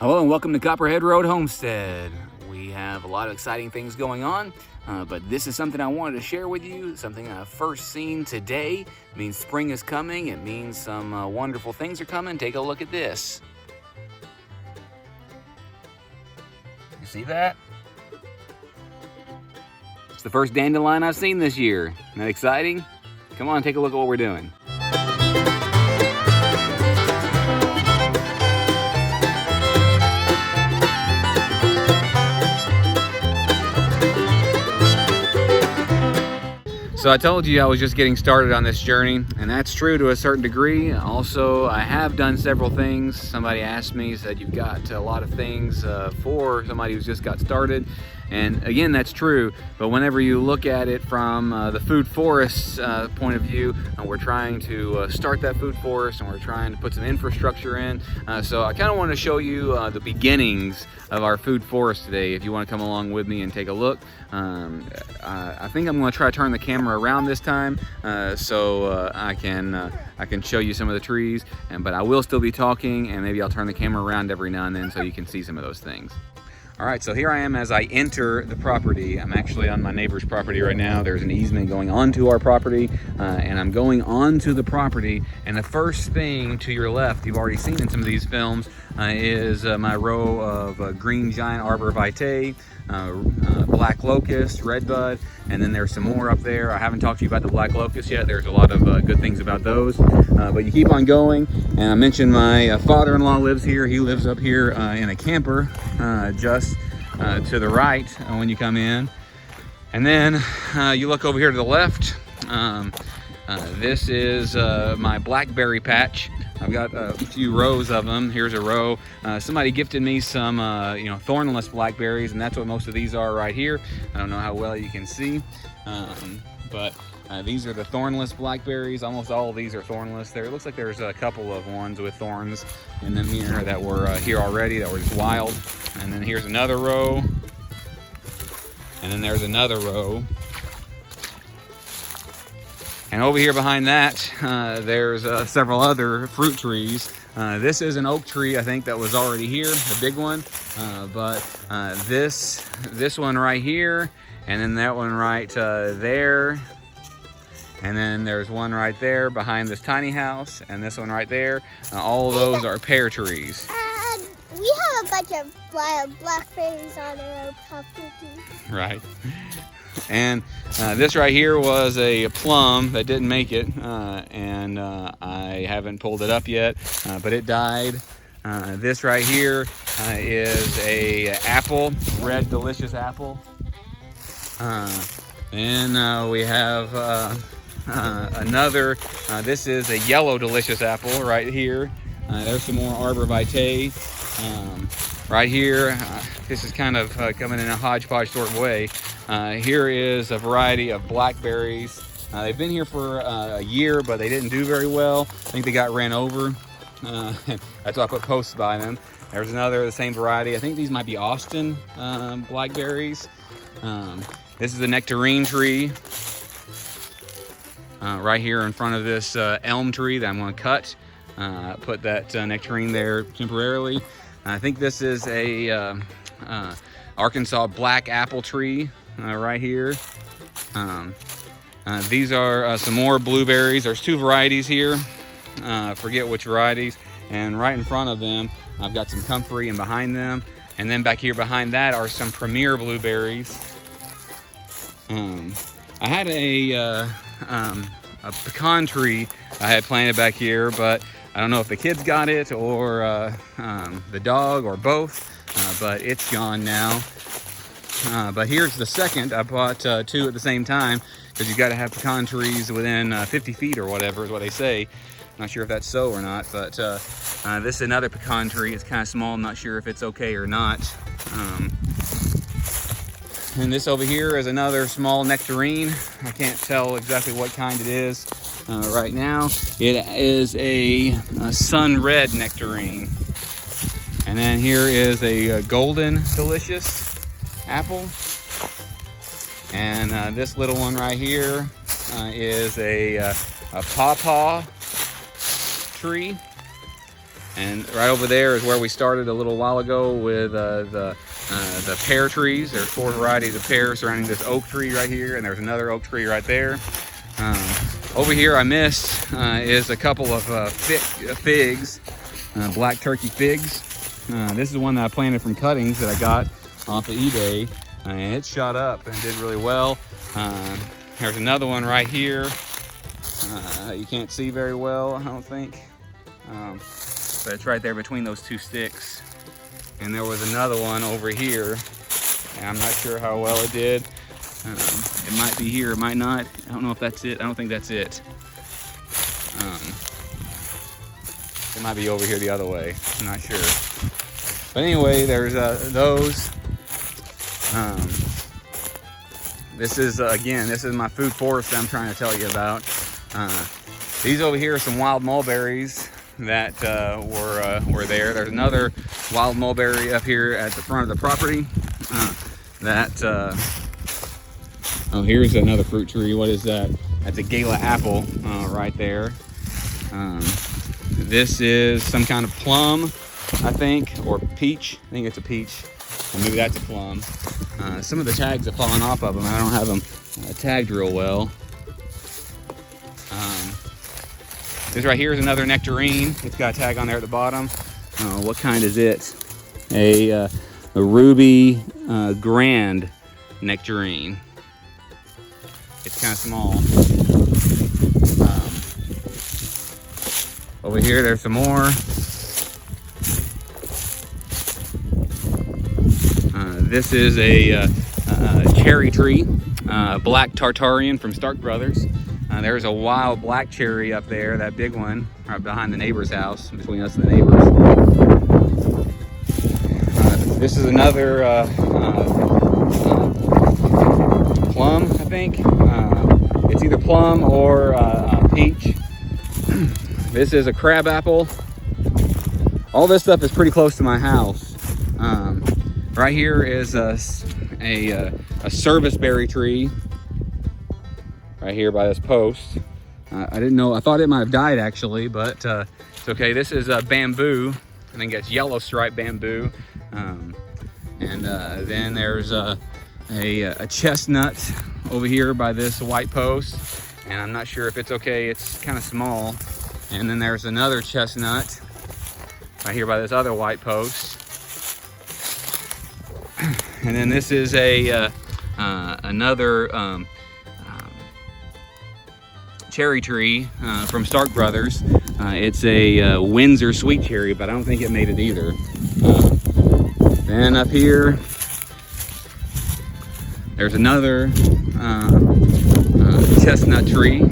Hello and welcome to Copperhead Road Homestead. We have a lot of exciting things going on, but this is something I wanted to share with you, something I've first seen today. It means spring is coming. It means some wonderful things are coming. Take a look at this. You see that? It's the first dandelion I've seen this year. Isn't that exciting? Come on, take a look at what we're doing. So I told you I was just getting started on this journey, and that's true to a certain degree. Also, I have done several things. Somebody asked me, said you've got a lot of things for somebody who's just got started. And again, that's true, but whenever you look at it from the food forest point of view, we're trying to start that food forest, and we're trying to put some infrastructure in. So I kind of want to show you the beginnings of our food forest today, if you want to come along with me and take a look. I think I'm going to try to turn the camera around this time so I can show you some of the trees, but I will still be talking, and maybe I'll turn the camera around every now and then so you can see some of those things. All right, so here I am as I enter the property. I'm actually on my neighbor's property right now. There's an easement going onto our property, and I'm going onto the property. And the first thing to your left, you've already seen in some of these films, is my row of green giant arbor vitae, black locust, redbud, and then there's some more up there. I haven't talked to you about the black locust yet. There's a lot of good things about those, but you keep on going. And I mentioned my father-in-law lives here. He lives up here in a camper just to the right when you come in. And then you look over here to the left. This is my Blackberry Patch. I've got a few rows of them. Here's a row. Somebody gifted me some, thornless blackberries, and that's what most of these are right here. I don't know how well you can see, but these are the thornless blackberries. Almost all of these are thornless. It looks like there's a couple of ones with thorns in them here that were here already, that were just wild. And then here's another row, and then there's another row. And over here behind that, there's several other fruit trees. This is an oak tree, I think, that was already here, the big one. But this one right here, and then that one right there. And then there's one right there behind this tiny house, and this one right there. All of those are pear trees. We have a bunch of wild blackberries on our property. Right. And this right here was a plum that didn't make it, and I haven't pulled it up yet, but it died. This right here is a apple, red delicious apple. Then we have another, this is a yellow delicious apple right here. There's some more arbor vitae. Right here, this is kind of coming in a hodgepodge sort of way. Here is a variety of blackberries. They've been here for a year, but they didn't do very well. I think they got ran over. That's why I put posts by them. There's another, the same variety. I think these might be Austin blackberries. This is the nectarine tree right here in front of this elm tree that I'm going to cut. Put that nectarine there temporarily. I think this is a Arkansas black apple tree right here. These are some more blueberries. There's two varieties here. Forget which varieties. And right in front of them, I've got some comfrey, and behind them, and then back here behind that are some premier blueberries. I had a pecan tree I had planted back here, but I don't know if the kids got it or the dog or both, but it's gone now. But here's the second. I bought two at the same time because you got to have pecan trees within 50 feet or whatever is what they say. Not sure if that's so or not, but this is another pecan tree. It's kind of small. I'm not sure if it's okay or not. And this over here is another small nectarine. I can't tell exactly what kind it is right now. It is a sun red nectarine. And then here is a golden delicious apple. And this little one right here is a pawpaw tree. And right over there is where we started a little while ago with the pear trees. There's 4 varieties of pears surrounding this oak tree right here, and there's another oak tree right there. Over here I missed is a couple of figs, black turkey figs. This is one that I planted from cuttings that I got off of eBay, and it shot up and did really well. There's another one right here. You can't see very well, I don't think, but it's right there between those 2 sticks. And there was another one over here, and I'm not sure how well it did. It might be here, it might not. I don't know if that's it. I don't think that's it. It might be over here the other way. I'm not sure. But anyway, there's those. This is again, this is my food forest that I'm trying to tell you about. These over here are some wild mulberries that were there. There's another wild mulberry up here at the front of the property. Oh, here's another fruit tree. What is that? That's a gala apple right there. This is some kind of plum, I think, or peach. I think it's a peach. Or maybe that's a plum. Some of the tags have fallen off of them. I don't have them tagged real well. This right here is another nectarine. It's got a tag on there at the bottom. What kind is it? A ruby grand nectarine. It's kind of small. Over here, there's some more. This is a cherry tree, black Tartarian from Stark Brothers. There's a wild black cherry up there, that big one, right behind the neighbor's house, between us and the neighbors. This is another plum, I think. It's either plum or peach. This is a crab apple. All this stuff is pretty close to my house. Right here is a service berry tree. Right here by this post. I didn't know, I thought it might have died actually, but it's okay. This is bamboo. I think that's yellow striped bamboo. And then there's a chestnut over here by this white post. And I'm not sure if it's okay, it's kind of small. And then there's another chestnut right here by this other white post. And then this is another cherry tree from Stark Brothers. It's a Windsor sweet cherry, but I don't think it made it either. Then up here, there's another chestnut tree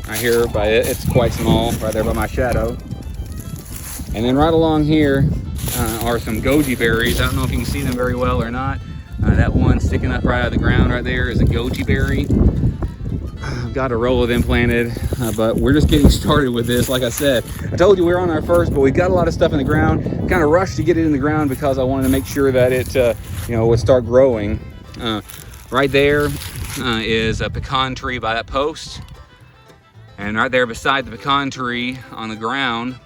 right here by it. It's quite small, right there by my shadow. And then right along here are some goji berries. I don't know if you can see them very well or not. That one sticking up right out of the ground right there is a goji berry. I've got a row of them planted, but we're just getting started with this. Like I said, I told you we were on our first, but we've got a lot of stuff in the ground. Kind of rushed to get it in the ground because I wanted to make sure that it would start growing. Right there is a pecan tree by that post. And right there beside the pecan tree on the ground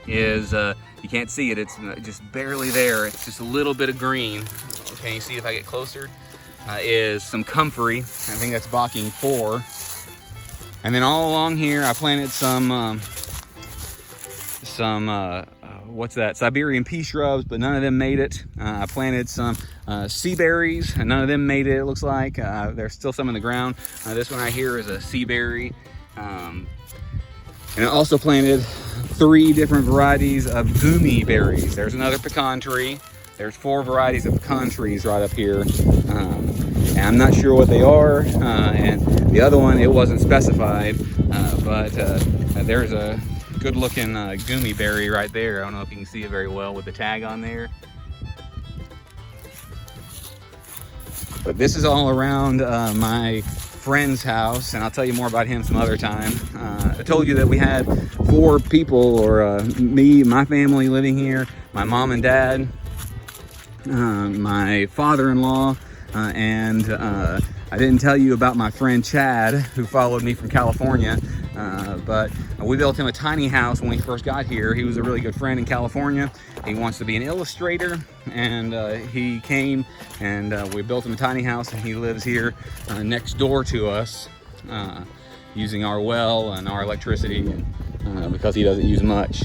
is, you can't see it, it's just barely there. It's just a little bit of green. Okay, you see if I get closer? Is some comfrey. I think that's Bocking 4. And then all along here, I planted some what's that? Siberian pea shrubs, but none of them made it. I planted some sea berries, and none of them made it, it looks like. There's still some in the ground. This one right here is a sea berry. And I also planted 3 different varieties of gummy berries. There's another pecan tree. There's 4 varieties of pecan trees right up here. And I'm not sure what they are. And the other one, it wasn't specified. But there's a good looking gummy berry right there. I don't know if you can see it very well with the tag on there. But this is all around my friend's house, and I'll tell you more about him some other time. I told you that we had 4 people, or me, my family living here, my mom and dad, my father-in-law, and I didn't tell you about my friend Chad, who followed me from California. But we built him a tiny house when we first got here. He was a really good friend in California. He wants to be an illustrator, and he came and we built him a tiny house, and he lives here next door to us, using our well and our electricity, because he doesn't use much.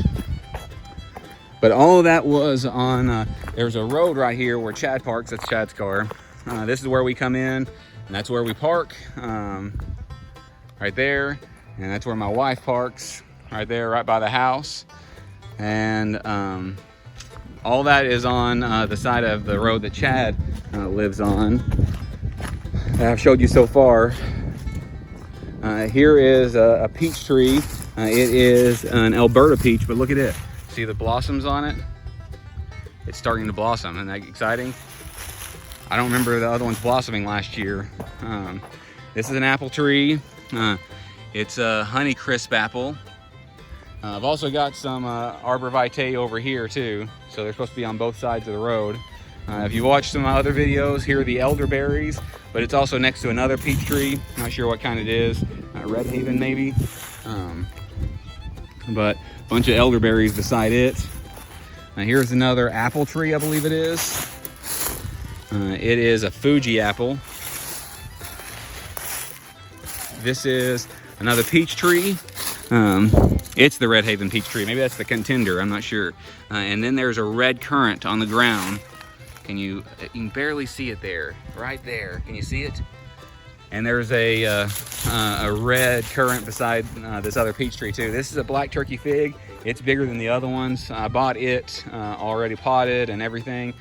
But all of that was on, there's a road right here where Chad parks. That's Chad's car. This is where we come in, and that's where we park, right there. And that's where my wife parks, right there, right by the house. And all that is on the side of the road that Chad lives on, that I've showed you so far. Here is a peach tree. It is an Alberta peach, but look at it. See the blossoms on it? It's starting to blossom. Isn't that exciting? I don't remember the other ones blossoming last year. This is an apple tree. It's a Honeycrisp apple. I've also got some Arbor Vitae over here too. So they're supposed to be on both sides of the road. If you watched some of my other videos, here are the elderberries, but it's also next to another peach tree. Not sure what kind it is. Red Haven maybe. But a bunch of elderberries beside it. Here's another apple tree, I believe it is. It is a Fuji apple. This is another peach tree. It's the Red Haven peach tree. Maybe that's the contender, I'm not sure. And then there's a red currant on the ground. You can barely see it there, right there. Can you see it? And there's a red currant beside this other peach tree too. This is a black turkey fig. It's bigger than the other ones. I bought it already potted and everything.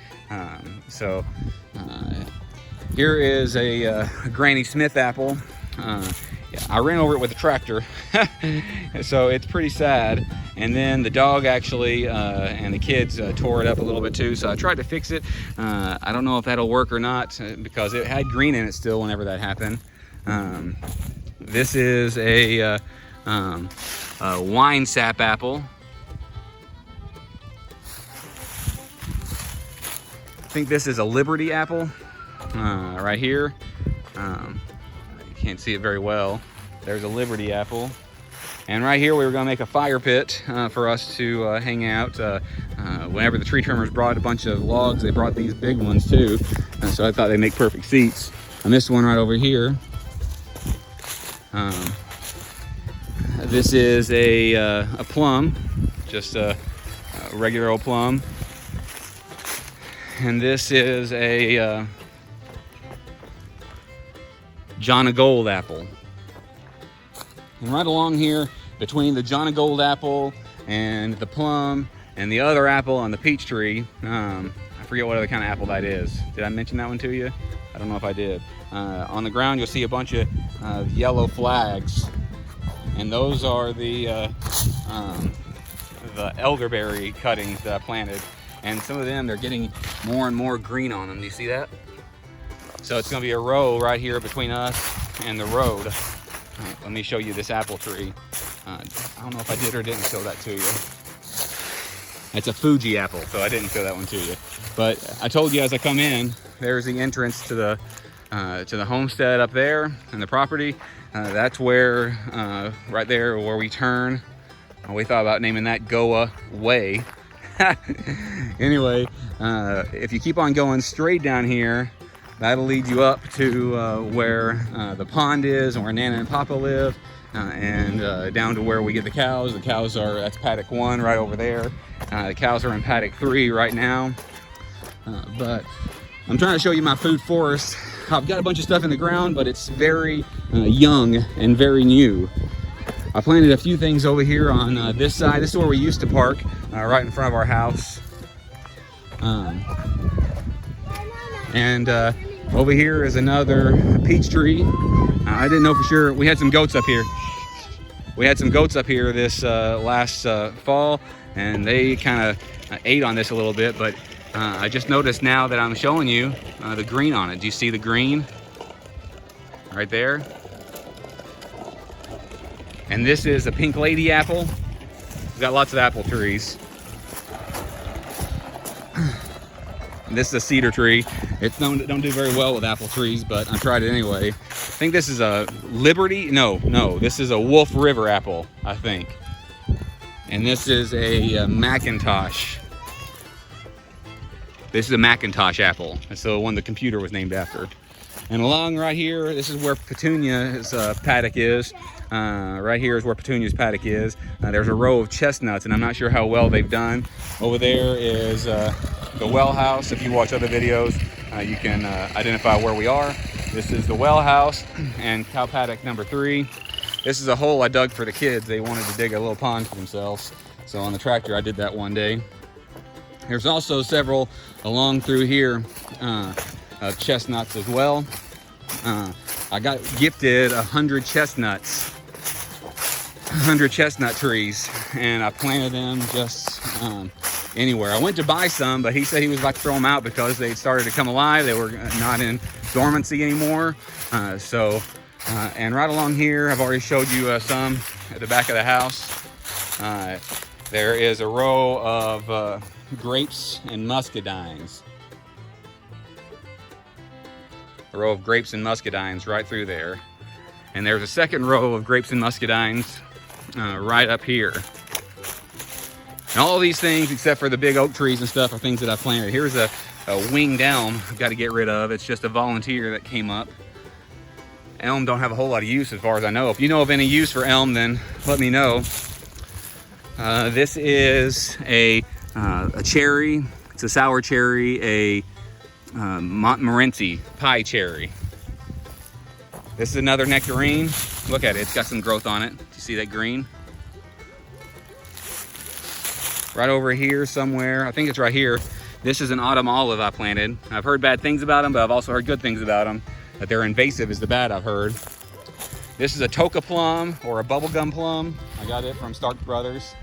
Here is a Granny Smith apple. I ran over it with a tractor, so it's pretty sad. And then the dog actually and the kids tore it up a little bit too, so I tried to fix it. I don't know if that'll work or not, because it had green in it still whenever that happened. This is a wine sap apple. I think this is a Liberty apple right here. You can't see it very well. There's a Liberty apple. And right here we were gonna make a fire pit for us to hang out. Whenever the tree trimmers brought a bunch of logs, they brought these big ones too. So I thought they'd make perfect seats. And this one right over here. This is a plum, just a regular old plum. And this is a John Gold apple. And right along here, between the John Gold apple and the plum and the other apple on the peach tree, I forget what other kind of apple that is. Did I mention that one to you? I don't know if I did. On the ground, you'll see a bunch of yellow flags, and those are the elderberry cuttings that I planted. And some of them, they're getting more and more green on them. Do you see that? So it's gonna be a row right here between us and the road. Let me show you this apple tree. I don't know if I did or didn't show that to you. It's a Fuji apple, so I didn't show that one to you. But I told you as I come in, there's the entrance to the homestead up there and the property. That's where, right there where we turn. We thought about naming that Goa Way. Anyway, if you keep on going straight down here, that'll lead you up to where the pond is and where Nana and Papa live, and down to where we get the cows. The cows are, that's paddock 1 right over there. The cows are in paddock 3 right now. But I'm trying to show you my food forest. I've got a bunch of stuff in the ground, but it's very young and very new. I planted a few things over here on this side. This is where we used to park, right in front of our house. And over here is another peach tree. I didn't know for sure. We had some goats up here. We had some goats up here this last fall, and they kind of ate on this a little bit, but I just noticed now that I'm showing you the green on it. Do you see the green? Right there. And this is a pink lady apple. We've got lots of apple trees. This is a cedar tree. It don't do very well with apple trees, but I tried it anyway. think this is a Liberty. No, this is a Wolf River apple, I think. And this is a Macintosh. This is a Macintosh apple. That's the one the computer was named after. And along right here, this is where Petunia's paddock is. Right here is where Petunia's paddock is. There's a row of chestnuts, and I'm not sure how well they've done. Over there is the well house. If you watch other videos, you can identify where we are. This is the well house and cow paddock number 3. This is a hole I dug for the kids. They wanted to dig a little pond for themselves. So on the tractor, I did that one day. There's also several along through here of chestnuts as well. I got gifted 100 chestnuts, 100 chestnut trees, and I planted them just anywhere. I went to buy some, but he said he was about to throw them out because they started to come alive. They were not in dormancy anymore. And right along here, I've already showed you some at the back of the house. There is a row of grapes and muscadines. A row of grapes and muscadines right through there. And there's a second row of grapes and muscadines right up here. And all of these things, except for the big oak trees and stuff, are things that I planted. Here's a winged elm I've got to get rid of. It's just a volunteer that came up. Elm don't have a whole lot of use as far as I know. If you know of any use for elm, then let me know. This is a cherry. It's a sour cherry, a Montmorency pie cherry. This is another nectarine. Look at it, it's got some growth on it. Do you see that green? Right over here somewhere, I think it's right here. This is an autumn olive I planted. I've heard bad things about them, but I've also heard good things about them. That they're invasive is the bad I've heard. This is a Toka plum or a bubblegum plum. I got it from Stark Brothers.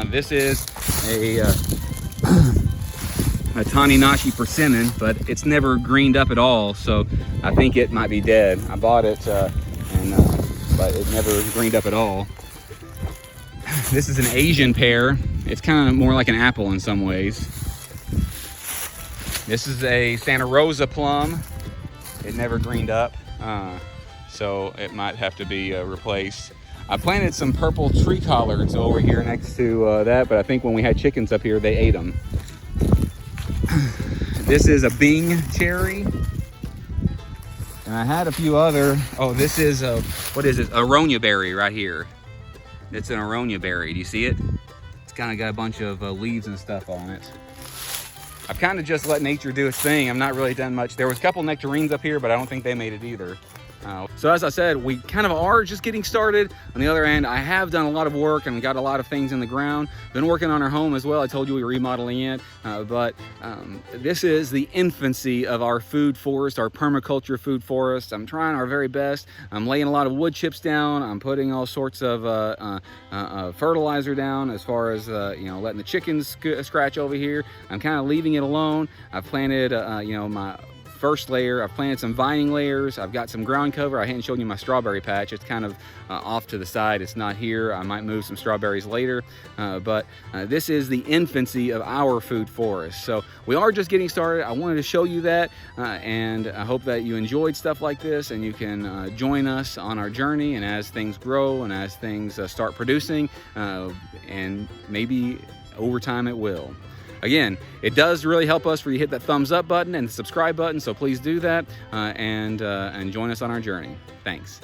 This is a Taninashi persimmon, but it's never greened up at all, so I think it might be dead. I bought it, but it never greened up at all. This is an Asian pear. It's kind of more like an apple in some ways. This is a Santa Rosa plum. It never greened up, so it might have to be replaced. I planted some purple tree collards over here next to that, but I think when we had chickens up here, they ate them. This is a Bing cherry. And I had a few other, this is what is it? Aronia berry right here. It's an aronia berry, do you see it? It's kind of got a bunch of leaves and stuff on it. I've kind of just let nature do its thing. I'm not really done much. There was a couple nectarines up here, but I don't think they made it either. So as I said, we kind of are just getting started. On the other end, I have done a lot of work and got a lot of things in the ground. Been working on our home as well. I told you we were remodeling it, but this is the infancy of our food forest, our permaculture food forest. I'm trying our very best. I'm laying a lot of wood chips down. I'm putting all sorts of fertilizer down as far as letting the chickens scratch over here. I'm kind of leaving it alone. I've planted my first layer. I've planted some vining layers. I've got some ground cover. I hadn't shown you my strawberry patch. It's kind of off to the side. It's not here. I might move some strawberries later, but this is the infancy of our food forest. So we are just getting started. I wanted to show you that, and I hope that you enjoyed stuff like this and you can join us on our journey, and as things grow and as things start producing, and maybe over time it will. Again, it does really help us for you to hit that thumbs up button and the subscribe button, so please do that and join us on our journey. Thanks.